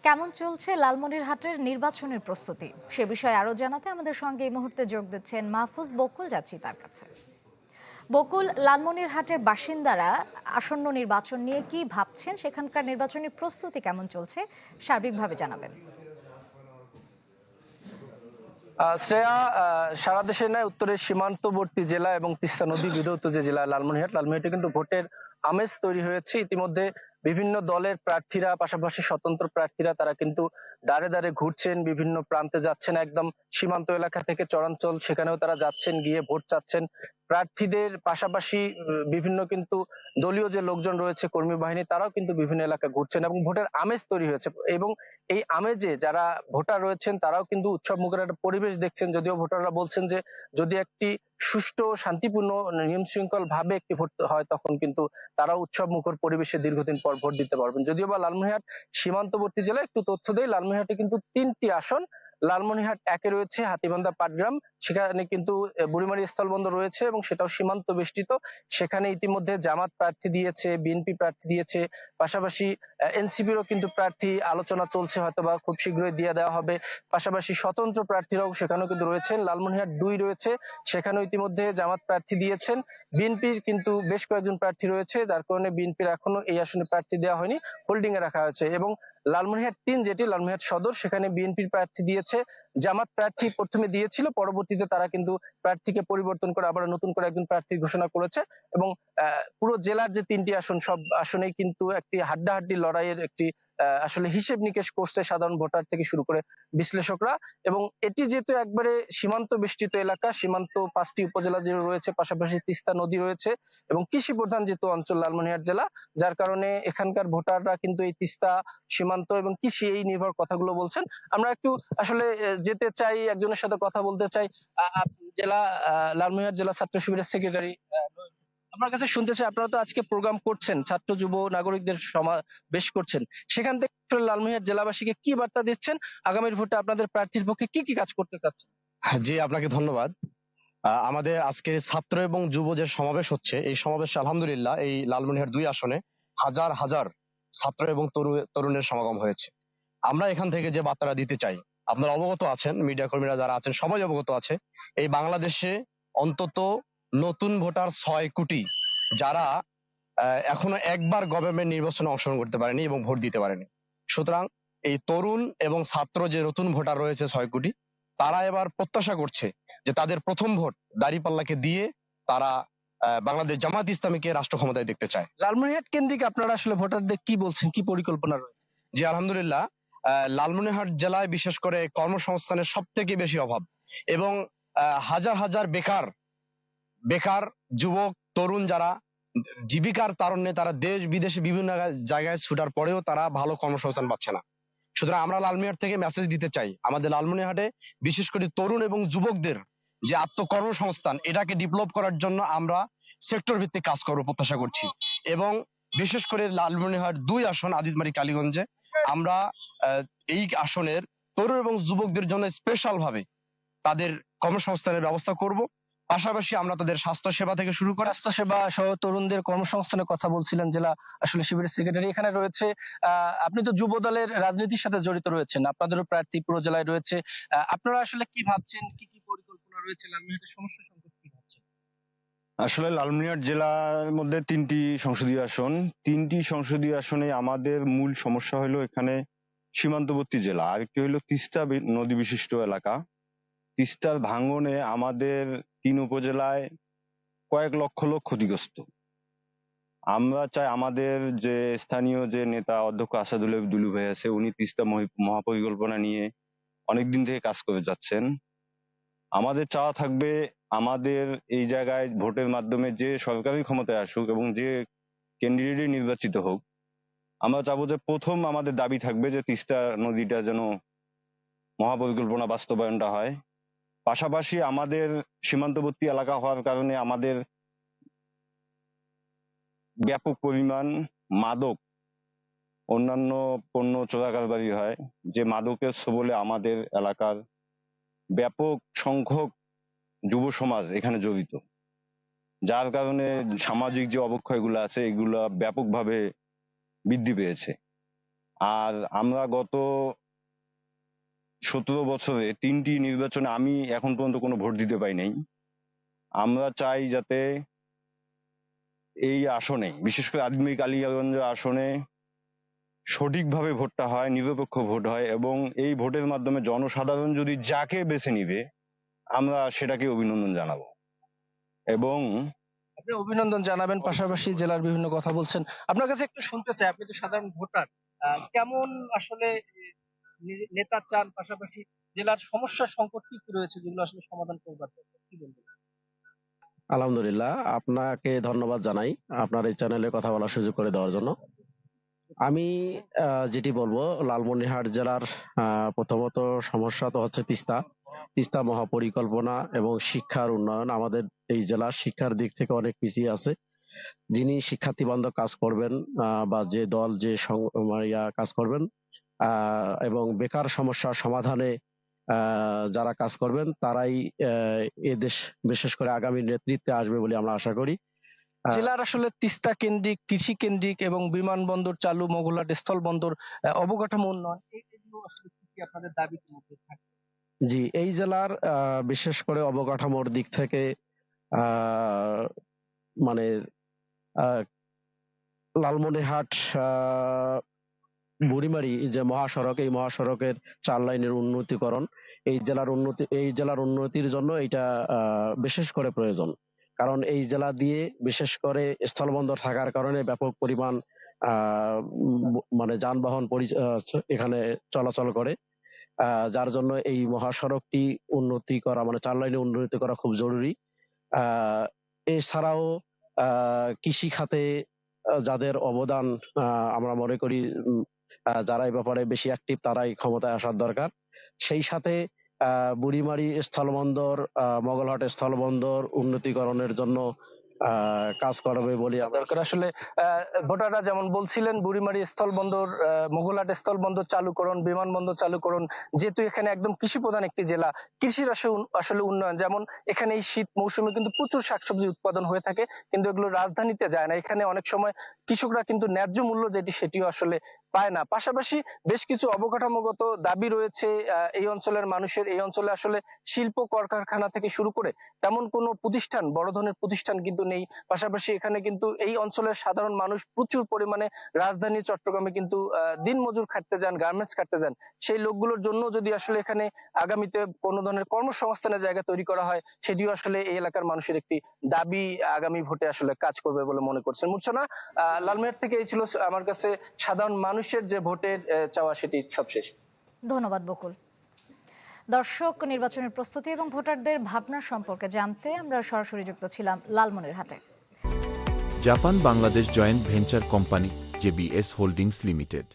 কেমন চলছে লালমনিরহাটের নির্বাচনের প্রস্তুতি সে বিষয়ে আরো জানাতে আমাদের সঙ্গে এই মুহূর্তে যোগ দিচ্ছেন মাহফুজ বকুল। যাচ্ছি তার কাছে। বকুল, লালমনিরহাটের বাসিন্দারা আসন্ন নির্বাচন নিয়ে কি ভাবছেন, সেখানকার নির্বাচনী প্রস্তুতি কেমন চলছে সার্বিকভাবে জানাবেন। শ্রেয়া, সারা দেশে নয়, উত্তরের সীমান্তবর্তী জেলা এবং তিস্তা নদী বিধৌত যে জেলা লালমনিরহাটে কিন্তু ভোটের আমেজ তৈরি হয়েছে। ইতিমধ্যে বিভিন্ন দলের প্রার্থীরা, পাশাপাশি স্বতন্ত্র প্রার্থীরা, তারা কিন্তু দাঁড়ে দাঁড়ে ঘুরছেন, বিভিন্ন প্রান্তে যাচ্ছেন, একদম সীমান্ত এলাকা থেকে চরাঞ্চল সেখানেও তারা যাচ্ছেন, গিয়ে ভোট চাচ্ছেন। প্রার্থীদের পাশাপাশি বিভিন্ন কিন্তু দলীয় যে লোকজন রয়েছে, কর্মী বাহিনী, তারাও কিন্তু বিভিন্ন এলাকা ঘুরছেন এবং ভোটের আমেজ তৈরি হয়েছে। এবং এই আমেজে যারা ভোটার রয়েছেন তারাও কিন্তু উৎসব মুখের একটা পরিবেশ দেখছেন। যদিও ভোটাররা বলছেন যে যদি একটি সুষ্ঠু, শান্তিপূর্ণ, নিয়ম শৃঙ্খল ভাবে একটি ভোট হয়, তখন কিন্তু তারাও উৎসব মুখর পরিবেশে দীর্ঘদিন পর ভোট দিতে পারবেন। যদিও বা লালমনিরহাট সীমান্তবর্তী জেলায়, একটু তথ্য দেই, লালমনিরহাটে কিন্তু ৩টি আসন। লালমনিরহাট একে রয়েছে হাতীবান্ধা পাটগ্রাম, সেখানে কিন্তু বুড়িমারি স্থলবন্দর রয়েছে এবং সেটাও সীমান্ত বেষ্টিত। সেখানে ইতিমধ্যে জামাত প্রার্থী দিয়েছে, বিএনপি প্রার্থী দিয়েছে, পাশাপাশি এনসিপিরও কিন্তু প্রার্থী আলোচনা চলছে, হয়তোবা খুব শীঘ্রই দিয়ে দেওয়া হবে। পাশাপাশি স্বতন্ত্র প্রার্থীরাও সেখানেও কিন্তু রয়েছেন। লালমনিরহাট ২ রয়েছে, সেখানেও ইতিমধ্যে জামাত প্রার্থী দিয়েছেন। বিএনপির কিন্তু বেশ কয়েকজন প্রার্থী রয়েছে, যার কারণে বিএনপির এখনো এই আসনে প্রার্থী দেওয়া হয়নি, হোল্ডিং এ রাখা হয়েছে। এবং লালমনিরহাট ৩, যেটি লালমনিরহাট সদর, সেখানে বিএনপির প্রার্থী দিয়েছে। জামাত প্রার্থী প্রথমে দিয়েছিল, পরবর্তীতে তারা কিন্তু প্রার্থীকে পরিবর্তন করে আবার নতুন করে একজন প্রার্থী ঘোষণা করেছে। এবং পুরো জেলার যে ৩টি আসন, সব আসনেই কিন্তু একটি হাড্ডাহাড্ডি লড়াইয়ের একটি আসলে হিসেব নিকেশ করছে সাধারণ ভোটার থেকে শুরু করে বিশ্লেষকরা। এবং এটি যেহেতু একবারে সীমান্ত বেষ্টিত এলাকা, সীমান্ত ৫টি উপজেলা যে রয়েছে, পাশাপাশি তিস্তা নদী রয়েছে এবং কৃষি প্রধান যেহেতু অঞ্চল লালমনিরহাট জেলা, যার কারণে এখানকার ভোটাররা কিন্তু এই তিস্তা, সীমান্ত এবং কৃষি এই নির্ভর কথাগুলো বলছেন। আমরা একটু আসলে যেতে চাই, একজনের সাথে কথা বলতে চাই। জেলা লালমনিরহাট জেলা ছাত্র শিবিরের সেক্রেটারি, আপনার কাছে শুনতে চাই, আপনারা তো আজকে প্রোগ্রাম করছেন, ছাত্র যুব নাগরিকদের সমাবেশ করছেন, সেখান থেকে লালমনিরহাট জেলাবাসীকে কি বার্তা দিচ্ছেন? আগামীর ভোটে আপনাদের প্রার্থীর পক্ষে কি কি কাজ করতে চাচ্ছেন? জি, আপনাকে ধন্যবাদ। আমাদের আজকে ছাত্র এবং যুব যে সমাবেশ হচ্ছে, এই সমাবেশে আলহামদুলিল্লাহ এই লালমনিরহাট ২ আসনে হাজার হাজার ছাত্র এবং তরুণের সমাগম হয়েছে। আমরা এখান থেকে যে বার্তাটা দিতে চাই, আপনারা অবগত আছেন, মিডিয়া কর্মীরা যারা আছেন সবাই অবগত আছে, এই বাংলাদেশে অন্তত নতুন ভোটার ৬ কোটি, যারা এখনো একবার গভর্নমেন্ট নির্বাচনে অংশগ্রহণ করতে পারেনি এবং ভোট দিতে পারেনি। সুতরাং এই তরুণ এবং ছাত্র যে নতুন ভোটার রয়েছে ৬ কোটি, তারা এবার প্রত্যাশা করছে যে তাদের প্রথম ভোট দাঁড়িপাল্লাকে দিয়ে তারা বাংলাদেশ জামাত ইসলামীকে রাষ্ট্র ক্ষমতায় দেখতে চায়। লালমনিরহাট কেন্দ্রিক আপনারা আসলে ভোটারদের কি বলছেন, কি পরিকল্পনা রয়েছে? জি, আলহামদুলিল্লাহ, লালমনিরহাট জেলায় বিশেষ করে কর্মসংস্থানের সব থেকে বেশি অভাব এবং হাজার হাজার বেকার বেকার যুবক তরুণ, যারা জীবিকার তারুণ্যে তারা দেশ বিদেশে বিভিন্ন জায়গায় ছুটার পরেও তারা ভালো কর্মসংস্থান পাচ্ছে না। সুতরাং আমরা লালমনিরহাট থেকে মেসেজ দিতে চাই, আমাদের লালমনিরহাটে বিশেষ করে তরুণ এবং যুবকদের যে আত্মকর্মসংস্থান, এটাকে ডেভেলপ করার জন্য আমরা সেক্টর ভিত্তিক কাজ করব প্রত্যাশা করছি। এবং বিশেষ করে লালমনিরহাট ২ আসন আদিতমারি কালীগঞ্জে আমরা এই আসনের তরুণ এবং যুবকদের জন্য স্পেশাল ভাবে তাদের কর্মসংস্থানের ব্যবস্থা করব। পাশাপাশি আমরা তাদের স্বাস্থ্য সেবা থেকে শুরু করে স্বাস্থ্য সেবা সহ তরুণদের কর্মসংস্থানের কথা বলছিলেন জেলা আসলে শিবিরের সেক্রেটারি। এখানে রয়েছে, আপনি তো যুব দলের রাজনীতির সাথে জড়িত রয়েছেন, আপনাদেরও প্রার্থী পুরো জেলায় রয়েছে। আপনারা আসলে কি ভাবছেন, কি কি পরিকল্পনা রয়েছে, লালমনিরহাটের সমস্যা সম্পর্কে কি ভাবছেন? আসলে লালমনিরহাট জেলার মধ্যে ৩টি সংসদীয় আসন। ৩টি সংসদীয় আসনে আমাদের মূল সমস্যা হলো এখানে সীমান্তবর্তী জেলা, আরেকটি হলো তিস্তা নদী বিশিষ্ট এলাকা। তিস্তার ভাঙনে আমাদের ৩ উপজেলায় কয়েক লক্ষ লোক ক্ষতিগ্রস্ত। আমরা চাই আমাদের যে স্থানীয় যে নেতা অধ্যক্ষ আসাদুল দুলু ভাই আছে, উনি তিস্তা মহাপরিকল্পনা নিয়ে অনেকদিন থেকে কাজ করে যাচ্ছেন। আমাদের চাওয়া থাকবে আমাদের এই জায়গায় ভোটের মাধ্যমে যে সরকারি ক্ষমতায় আসুক এবং যে ক্যান্ডিডেটই নির্বাচিত হোক, আমরা চাবো যে প্রথম আমাদের দাবি থাকবে যে তিস্তা নদীটা যেন মহাপরিকল্পনা বাস্তবায়নটা হয়। পাশাপাশি আমাদের সীমান্তবর্তী এলাকা হওয়ার কারণে আমাদের ব্যাপক পরিমাণ মাদক, অন্যান্য পণ্য চোরাকারবারি হয়, যে মাদকের সবলে আমাদের এলাকার ব্যাপক সংখ্যক যুব সমাজ এখানে জড়িত, যার কারণে সামাজিক যে অবক্ষয়গুলো আছে এগুলা ব্যাপকভাবে বৃদ্ধি পেয়েছে। আর আমরা গত 17 বছরে 3টি নির্বাচনে আমি এখন পর্যন্ত কোনো ভোট দিতে পাই নাই। আমরা চাই যাতে এই আসনে, বিশেষ করে আদিমি কালিয়াগঞ্জ আসনে সঠিকভাবে ভোটটা হয়, নিরপেক্ষ ভোট হয়, এবং এই ভোটের মাধ্যমে জনসাধারণ যদি যাকে বেছে নিবে আমরা সেটাকে অভিনন্দন জানাবো। এবং আপনি অভিনন্দন জানাবেন, পাশাপাশি জেলার বিভিন্ন কথা বলছেন। আপনার কাছে একটু শুনতে চাই, আপনি তো সাধারণ ভোটার, কেমন আসলে নেতা চান, পাশাপাশি জেলার সমস্যা সংকট কি কি রয়েছে যেগুলো আসলে সমাধান করবার দরকার, কি বলবেন? আলহামদুলিল্লাহ, আপনাকে ধন্যবাদ জানাই আপনার এই চ্যানেলে কথা বলার সুযোগ করে দেওয়ার জন্য। আমি যেটি বলবো, লালমনিরহাট জেলার প্রথমত সমস্যা তো হচ্ছে তিস্তা মহাপরিকল্পনা এবং শিক্ষার উন্নয়ন। আমাদের এই জেলা শিক্ষার দিক থেকে অনেক পিছিয়ে আছে। যিনি শিক্ষার্থী বান্ধব কাজ করবেন বা যে দল যে কাজ করবেন এবং বেকার সমস্যার সমাধানে যারা কাজ করবেন তারাই এ দেশ বিশেষ করে আগামী নেতৃত্বে আসবে বলে আমরা আশা করি। জেলার আসলে তিস্তা কেন্দ্রিক, কৃষি কেন্দ্রিক এবং বিমানবন্দর চালু, মোগলহাট স্থলবন্দর, অবকাঠামো উন্নয়ন, এগুলো আসলে কি কি আপনাদের দাবির মধ্যে থাকে? জি, এই জেলার বিশেষ করে অবকাঠামোর দিক থেকে আহ, মানে আহ, লালমনিরহাট বুড়িমারি যে মহাসড়ক, এই মহাসড়কের 4 লাইনের উন্নতিকরণ এই জেলার উন্নতির জন্য এটা বিশেষ করে প্রয়োজন। কারণ এই জেলা দিয়ে বিশেষ করে স্থলবন্দর থাকার কারণে ব্যাপক পরিমাণ মানে যানবাহন এখানে চলাচল করে, যার জন্য এই মহাসড়কটি উন্নতি করা, মানে 4 লাইনে উন্নতি করা খুব জরুরি। এছাড়াও কৃষি খাতে যাদের অবদান আমরা মনে করি যারা এই ব্যাপারে বেশি অ্যাক্টিভ তারাই ক্ষমতায় আসার দরকার। সেই সাথে বুড়িমারি স্থলবন্দর, মোগলহাট স্থলবন্দর উন্নতিকরণের জন্য কাজ করবে বলে আমরা দরকার আসলে। ভোটাররা যেমন বলছিলেন, বুড়িমারি স্থলবন্দর, মোগলহাট স্থলবন্দর চালুকরণ, বিমানবন্দর চালুকরণ, যেহেতু এখানে একদম কৃষি প্রধান একটি জেলা, কৃষির আসলে উন্নয়ন, যেমন এখানে এই শীত মৌসুমে কিন্তু প্রচুর শাকসবজি উৎপাদন হয়ে থাকে, কিন্তু এগুলো রাজধানীতে যায় না। এখানে অনেক সময় কৃষকরা কিন্তু ন্যায্য মূল্য সেটিও আসলে পায় না। পাশাপাশি বেশ কিছু অবকাঠামোগত দাবি রয়েছে এই অঞ্চলের মানুষের। এই অঞ্চলে আসলে শিল্প কলকারখানা থেকে শুরু করে তেমন কোনো প্রতিষ্ঠান, বড় ধরনের প্রতিষ্ঠান কিন্তু নেই। পাশাপাশি এখানে কিন্তু এই অঞ্চলের সাধারণ মানুষ প্রচুর পরিমাণে রাজধানী চট্টগ্রামে কিন্তু দিনমজুর খাটতে যান, গার্মেন্টস খাটতে যান। সেই লোকগুলোর জন্য যদি আসলে এখানে আগামীতে কোনো ধরনের কর্মসংস্থানের জায়গা তৈরি করা হয়, সেটিও আসলে এই এলাকার মানুষের একটি দাবি আগামী ভোটে আসলে কাজ করবে বলে মনে করছেন। মূর্ছনা, লালমেহের থেকে এই ছিল আমার কাছে সাধারণ মানুষের যে ভোটের চাওয়া, সেটি সবশেষ। ধন্যবাদ বকুল। দর্শক, নির্বাচনের প্রস্তুতি এবং ভোটারদের ভাবনা সম্পর্কে জানতে আমরা সরাসরি যুক্ত ছিলাম লালমনিরহাটে। Japan Bangladesh joint venture company JBS holdings limited